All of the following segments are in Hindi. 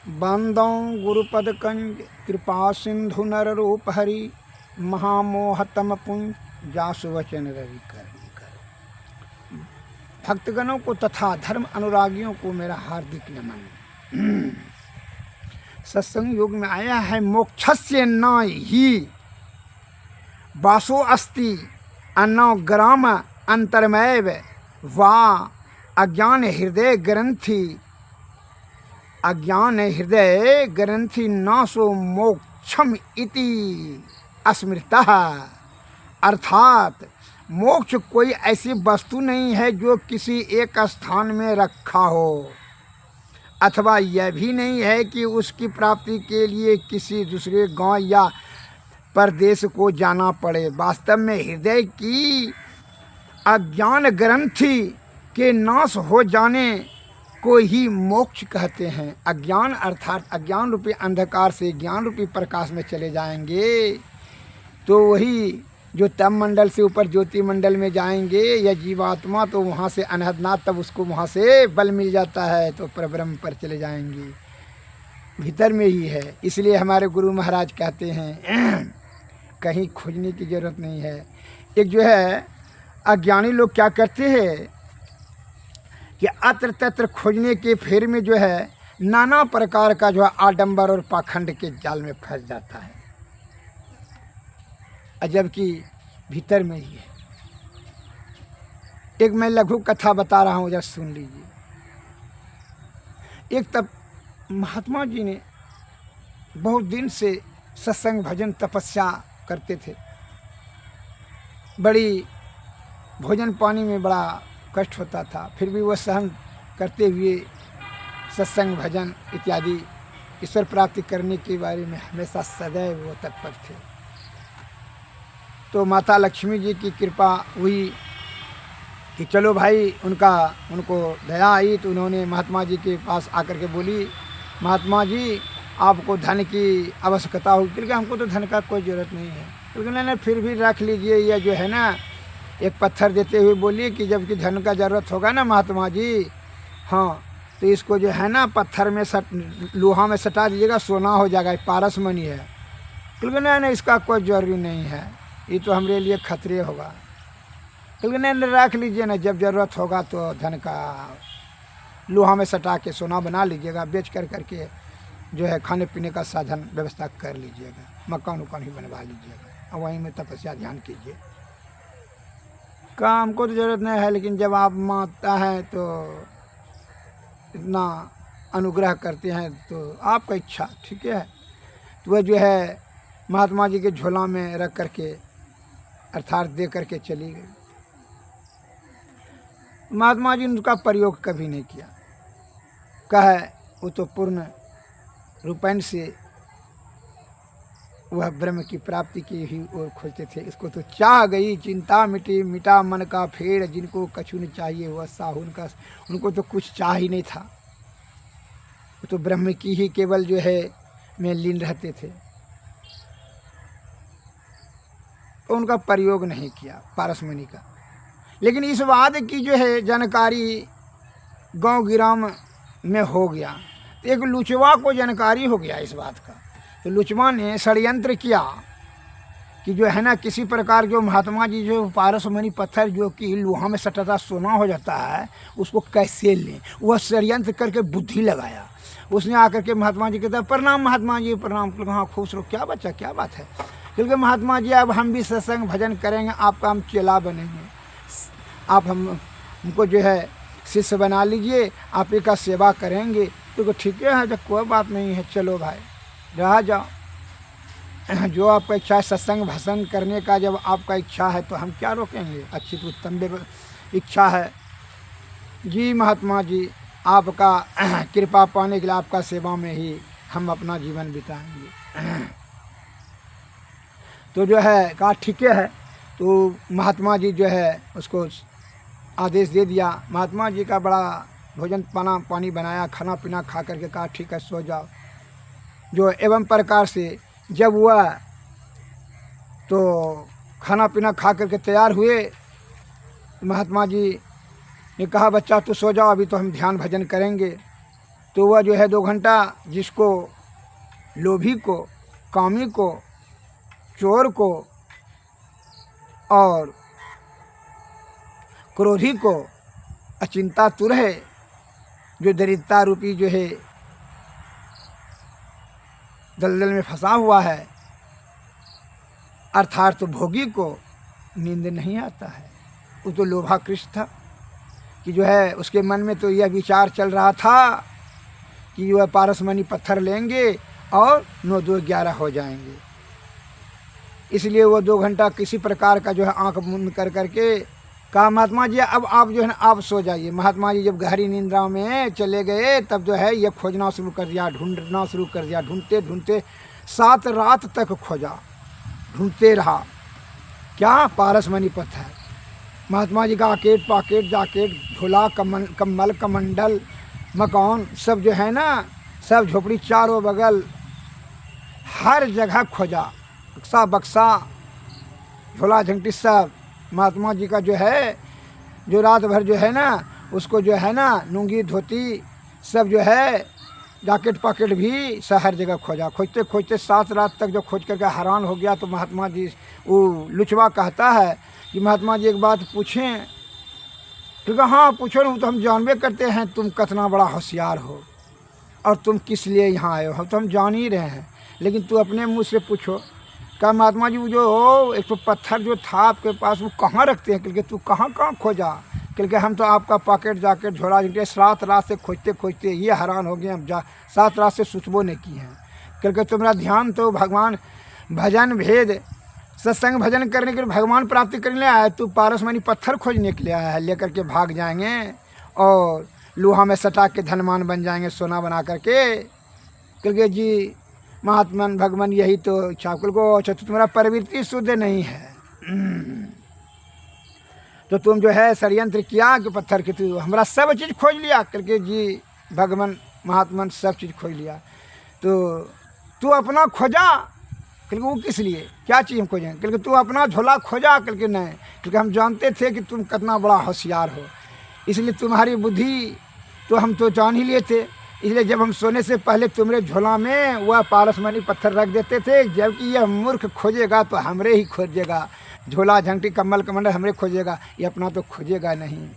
बंदों गुरुपद कंज कृपा सिंधु नर रूप हरि महामोहतम पुंज जासु वचन रवि कर। भक्तगणों को तथा धर्म अनुरागियों को मेरा हार्दिक नमन। सत्संग युग में आया है मोक्षस्य न ही वासो अस्ति अन्नो ग्राम अंतर्मैव वा अज्ञान हृदय ग्रंथि नासो मोक्षम इति अस्मृतः। अर्थात मोक्ष कोई ऐसी वस्तु नहीं है जो किसी एक स्थान में रखा हो, अथवा यह भी नहीं है कि उसकी प्राप्ति के लिए किसी दूसरे गांव या परदेश को जाना पड़े। वास्तव में हृदय की अज्ञान ग्रंथि के नाश हो जाने को ही मोक्ष कहते हैं। अज्ञान अर्थात अज्ञान रूपी अंधकार से ज्ञान रूपी प्रकाश में चले जाएंगे तो वही जो तम मंडल से ऊपर ज्योति मंडल में जाएंगे या जीवात्मा, तो वहाँ से अनहदनाथ, तब उसको वहाँ से बल मिल जाता है तो परब्रह्म पर चले जाएंगे। भीतर में ही है। इसलिए हमारे गुरु महाराज कहते हैं कहीं खोजने की ज़रूरत नहीं है। एक जो है अज्ञानी लोग क्या करते हैं कि अत्र तत्र खोजने के फेर में जो है नाना प्रकार का जो है आडंबर और पाखंड के जाल में फंस जाता है, जबकि भीतर में ही है। एक मैं लघु कथा बता रहा हूँ, जरा सुन लीजिए। एक तब महात्मा जी ने बहुत दिन से सत्संग भजन तपस्या करते थे। बड़ी भोजन पानी में बड़ा कष्ट होता था, फिर भी वह सहन करते हुए सत्संग भजन इत्यादि ईश्वर प्राप्ति करने के बारे में हमेशा सदैव वो तत्पर थे। तो माता लक्ष्मी जी की कृपा हुई कि चलो भाई, उनको दया आई तो उन्होंने महात्मा जी के पास आकर के बोली, महात्मा जी आपको धन की आवश्यकता होगी। क्योंकि हमको तो धन का कोई ज़रूरत नहीं है। क्योंकि मैंने फिर भी रख लीजिए, यह जो है ना, एक पत्थर देते हुए बोलिए कि जबकि धन का ज़रूरत होगा ना महात्मा जी, हाँ, तो इसको जो है ना पत्थर में लोहा में सटा दीजिएगा, सोना हो जाएगा, पारस मणि है। क्योंकि नहीं, इसका कोई ज़रूरी नहीं है, ये तो हमारे लिए खतरे होगा। क्योंकि नहीं, रख लीजिए ना, जब ज़रूरत होगा तो धन का लोहा में सटा के सोना बना लीजिएगा, बेच करके जो है खाने पीने का साधन व्यवस्था कर लीजिएगा, मकान उकान ही बनवा लीजिएगा और वहीं में तपस्या ध्यान कीजिए। काम को तो ज़रूरत नहीं है, लेकिन जब आप मांगता है तो इतना अनुग्रह करते हैं तो आपका इच्छा ठीक है। तो वह जो है महात्मा जी के झोला में रख करके अर्थात दे करके चली गई। महात्मा जी ने उसका प्रयोग कभी नहीं किया। कहे वो तो पूर्ण रूपेण से वह ब्रह्म की प्राप्ति की ही ओर खोजते थे। इसको तो चाह गई चिंता मिटी, मिटा मन का फेर, जिनको कछु न चाहिए वह साहुन का। उनको तो कुछ चाह ही नहीं था, वो तो ब्रह्म की ही केवल जो है में लीन रहते थे। तो उनका प्रयोग नहीं किया पारसमणि का। लेकिन इस बात की जो है जानकारी गांव गिराम में हो गया, तो एक लुचवा को जानकारी हो गया इस बात का। तो लुचवा ने षड्यंत्र किया कि जो है ना किसी प्रकार जो महात्मा जी जो पारसमणि पत्थर जो कि लोहा में सटाता सोना हो जाता है, उसको कैसे लें, वह षड्यंत्र करके बुद्धि लगाया। उसने आकर के महात्मा जी कहता, प्रणाम महात्मा जी, प्रणाम। हाँ खुश रहो, क्या बच्चा, क्या बात है। क्योंकि महात्मा जी अब हम भी सत्संग भजन करेंगे, आपका हम चेला बनेंगे, आप हमको जो है शिष्य बना लीजिए, आप ही का सेवा करेंगे। तो ठीक है, जब कोई बात नहीं है, चलो भाई रह जाओ, जो आपका इच्छा है सत्संग भजन करने का, जब आपका इच्छा है तो हम क्या रोकेंगे। अच्छी तो उत्तम इच्छा है जी महात्मा जी, आपका कृपा पाने के लिए आपका सेवा में ही हम अपना जीवन बिताएंगे। तो जो है कहा ठीक है। तो महात्मा जी जो है उसको आदेश दे दिया। महात्मा जी का बड़ा भोजन पानी बनाया, खाना पीना खा करके कहा ठीक है सो जाओ। जो एवं प्रकार से जब हुआ तो खाना पीना खा करके तैयार हुए, महात्मा जी ने कहा बच्चा तू सो जाओ, अभी तो हम ध्यान भजन करेंगे। तो वह जो है 2 घंटा जिसको लोभी को, कामी को, चोर को और क्रोधी को, अचिंता तुर है जो दरिद्रता रूपी जो है दलदल में फंसा हुआ है, अर्थात तो भोगी को नींद नहीं आता है। वो तो लोभाकृष्ट था कि जो है उसके मन में तो यह विचार चल रहा था कि वह पारसमणि पत्थर लेंगे और 9 2 11 हो जाएंगे। इसलिए वो 2 घंटा किसी प्रकार का जो है आंख बंद कर करके कहा, महात्मा जी अब आप जो है ना आप सो जाइए। महात्मा जी जब गहरी निंद्रा में चले गए तब जो है ये खोजना शुरू कर दिया, ढूंढना शुरू कर दिया। ढूंढते ढूंढते 7 रात तक खोजा, ढूंढते रहा क्या, पारसमणि पत्थर। महात्मा जी का आकेट पाकेट जाकेट झोला कम्बल कमंडल मकान सब जो है ना, सब झोपड़ी चारों बगल हर जगह खोजा, बक्सा बक्सा झोला झंटी सब। महात्मा जी का जो है जो रात भर जो है ना उसको जो है ना लुंगी धोती सब जो है जैकेट पॉकेट भी सब हर जगह खोजा। खोजते खोजते 7 रात तक जो खोज करके हैरान हो गया तो महात्मा जी वो लुचवा कहता है कि महात्मा जी एक बात पूछें? क्योंकि हाँ पूछो ना, तो हम जानबे करते हैं तुम कितना बड़ा होशियार हो और तुम किस लिए यहाँ आए हो, तो हम जान ही रहे हैं, लेकिन तू अपने मुँह से पूछो। कहा महात्मा जी वो जो हो एक तो पत्थर जो था आपके पास वो कहाँ रखते हैं? क्योंकि तू कहाँ कहाँ खोजा? क्योंकि हम तो आपका पॉकेट जाकेट झोला झंटे 7 रात से खोजते खोजते ये हैरान हो गए, हम 7 रात से सुतबो नहीं की हैं। क्योंकि तुम्हारा ध्यान तो भगवान भजन भेद सत्संग भजन करने के लिए भगवान प्राप्ति करने लिए आया है, तू पारसमणि पत्थर खोजने के लिए आया है। लेकर के भाग जाएंगे और लोहा में सटा के धनवान बन जाएंगे सोना बना करके। क्योंकि जी महात्मा भगवान यही तो इच्छा को। अच्छा तो तुम्हारा प्रवृत्ति शुद्ध नहीं है, तो तुम जो है षड्यंत्र किया कि पत्थर के तू हमारा सब चीज़ खोज लिया। करके जी भगवान महात्मा सब चीज़ खोज लिया, तो तू अपना खोजा। क्योंकि वो किस लिए क्या चीज़ हम खोजें? क्योंकि तू अपना झोला खोजा। करके नहीं, क्योंकि हम जानते थे कि तुम कितना बड़ा होशियार हो, इसलिए तुम्हारी बुद्धि तो हम तो जान ही लिए थे। इसलिए जब हम सोने से पहले तुम्हारे झोला में वह पारसमणि पत्थर रख देते थे, जबकि यह मूर्ख खोजेगा तो हमरे ही खोजेगा, झोला झंटी कम्बल कमंडल हमरे खोजेगा, ये अपना तो खोजेगा नहीं।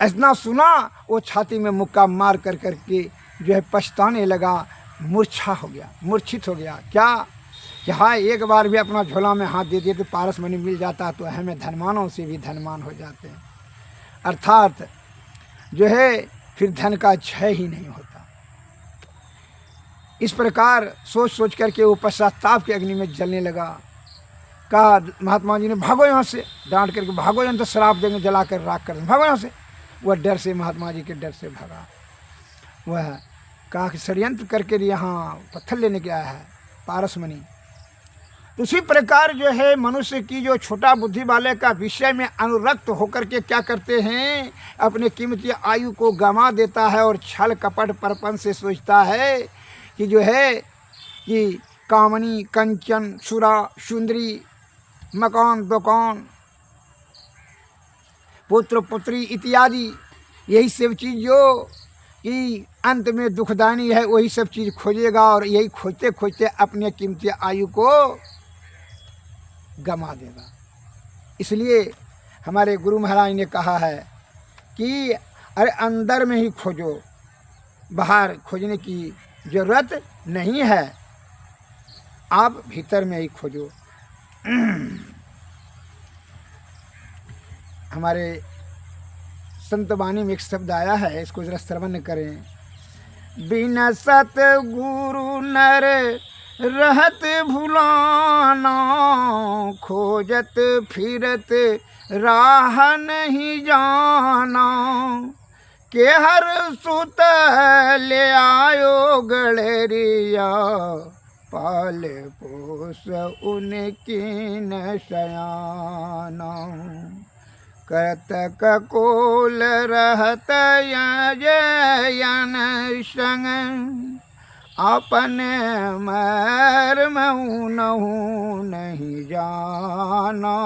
इतना सुना वो छाती में मुक्का मार कर करके जो है पछताने लगा, मूर्छा हो गया, मूर्छित हो गया। क्या कि हाँ एक बार भी अपना झोला में हाथ दे दिए तो पारसमणि मिल जाता तो हमें धनवानों से भी धनवान हो जाते हैं। अर्थात जो है फिर धन का क्षय ही नहीं होता। इस प्रकार सोच सोच करके वो पश्चाताप के अग्नि में जलने लगा। कहा महात्मा जी ने भागो यहाँ से, डांट करके भागो, यहाँ तो शराब देंगे, जला कर राख कर भागो यहाँ से। वह डर से महात्मा जी के डर से भागा। वह कहा कि षड्यंत्र करके यहाँ पत्थर लेने के आया है पारसमणि। उसी प्रकार जो है मनुष्य की जो छोटा बुद्धि वाले का विषय में अनुरक्त होकर के क्या करते हैं, अपने कीमती आयु को गंवा देता है और छल कपट परपन से सोचता है कि जो है कि कामनी कंचन सुरा सुंदरी मकान दुकान पुत्र पुत्री इत्यादि यही सब चीज़ जो कि अंत में दुखदानी है वही सब चीज़ खोजेगा और यही खोजते खोजते अपने कीमती आयु को गंवा देगा। इसलिए हमारे गुरु महाराज ने कहा है कि अरे अंदर में ही खोजो, बाहर खोजने की ज़रूरत नहीं है, आप भीतर में ही खोजो। हमारे संत वाणी में एक शब्द आया है, इसको जरा श्रवण करें। बिन सत गुरु नर रहत भुलाना, खोजत फिरत राह नहीं जाना, के हर सुत ले आयो गड़रिया, पाल पोस उनकी न शयाना, करतक कोल रहत यन संग, अपने मर्म नहु नहीं जाना,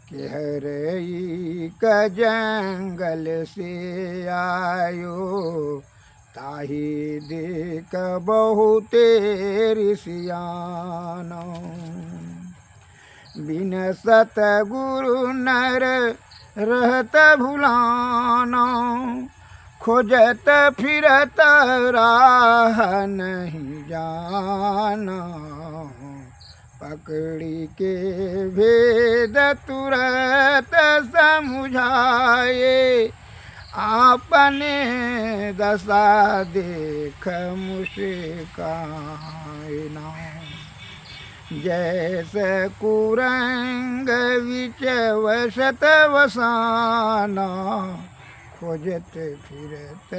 कि हरई का जंगल से आयो, ताही देख बहुते ऋषियानो। बिन सतगुरु नर रहत भुलानो, खोजत फिरत राह नहीं जाना। पकड़ी के भेद तुरत समुझाए, आपने दशा देख मुस्काना। जैसे कुरंग विच वसत वसाना, खोजत फिरत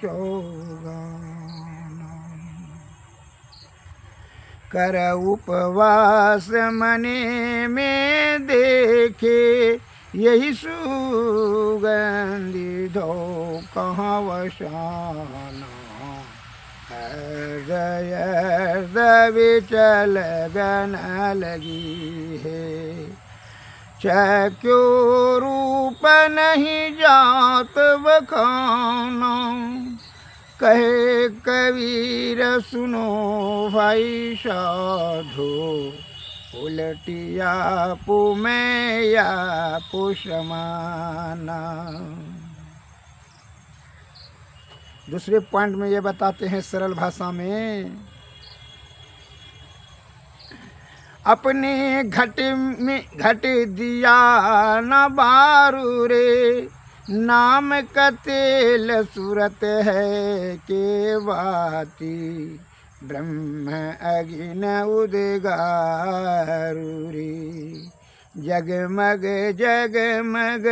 चौगाना। कर उपवास मने में देखे, यही सुगंधि धो कहाँ वसाना। हृदय विचल गन लगी है, चक्यो रूप नहीं जात बखाना। कहे कबीर सुनो भाई साधो, उलटिया पुमैया पुषमाना। दूसरे पॉइंट में ये बताते हैं सरल भाषा में, अपने घट में घट दिया न बारू रे, नाम का तेल सूरत है के बाती। ब्रह्म अग्नि उदगारू रे, जगमग जगमग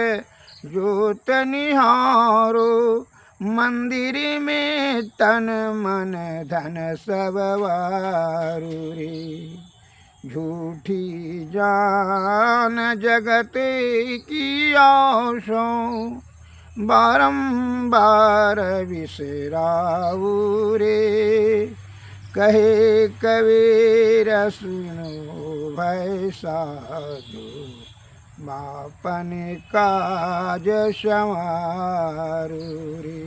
ज्योत निहारो। मंदिर में तन मन धन सब वारू रे, झूठी जान जगत की आशो। बारंबार बिसराऊ रे, कहे कबीर सुनो भाई साधु। बापन काज संवारू रे।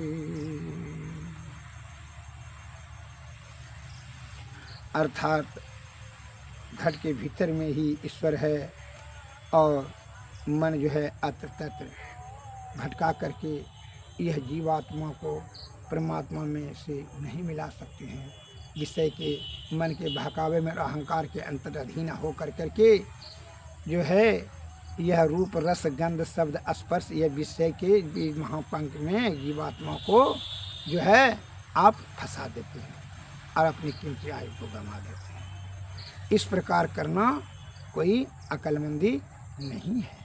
अर्थात घट के भीतर में ही ईश्वर है, और मन जो है अत्र तत्र भटका करके यह जीवात्मा को परमात्मा में से नहीं मिला सकते हैं। जिससे कि मन के बहकावे में अहंकार के अंतराधीन होकर करके जो है यह रूप रस गंध शब्द स्पर्श यह विषय के महापंख में जीवात्मा को जो है आप फंसा देते हैं और अपनी कीमती आयु को गंवा देते हैं। इस प्रकार करना कोई अक्लमंदी नहीं है।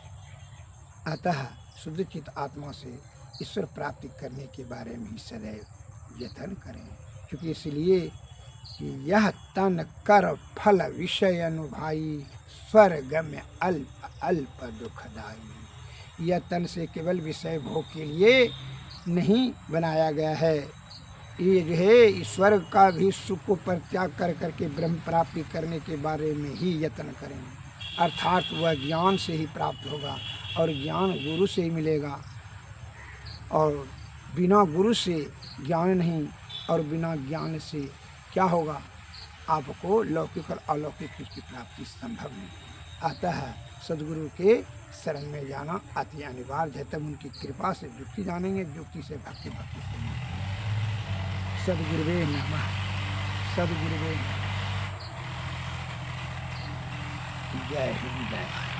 अतः शुद्ध चित आत्मा से ईश्वर प्राप्ति करने के बारे में सदैव यत्न करें, क्योंकि इसलिए कि यह तन कर फल विषय अनुभाई, स्वर्ग में अल्प अल्प दुखदाई। यह तन से केवल विषय भोग के लिए नहीं बनाया गया है। ये जो है ईश्वर का भी सुख को परित्याग कर करके ब्रह्म प्राप्ति करने के बारे में ही यत्न करें। अर्थात वह ज्ञान से ही प्राप्त होगा, और ज्ञान गुरु से ही मिलेगा, और बिना गुरु से ज्ञान नहीं, और बिना ज्ञान से क्या होगा, आपको लौकिक और अलौकिक की प्राप्ति संभव नहीं। अतः सदगुरु के शरण में जाना अति अनिवार्य है। तब उनकी कृपा से युक्ति जानेंगे, युक्ति से भक्ति, भक्ति से सदगुरुवे नमः। सदगुरुवे नमः। जय हिंद, जय।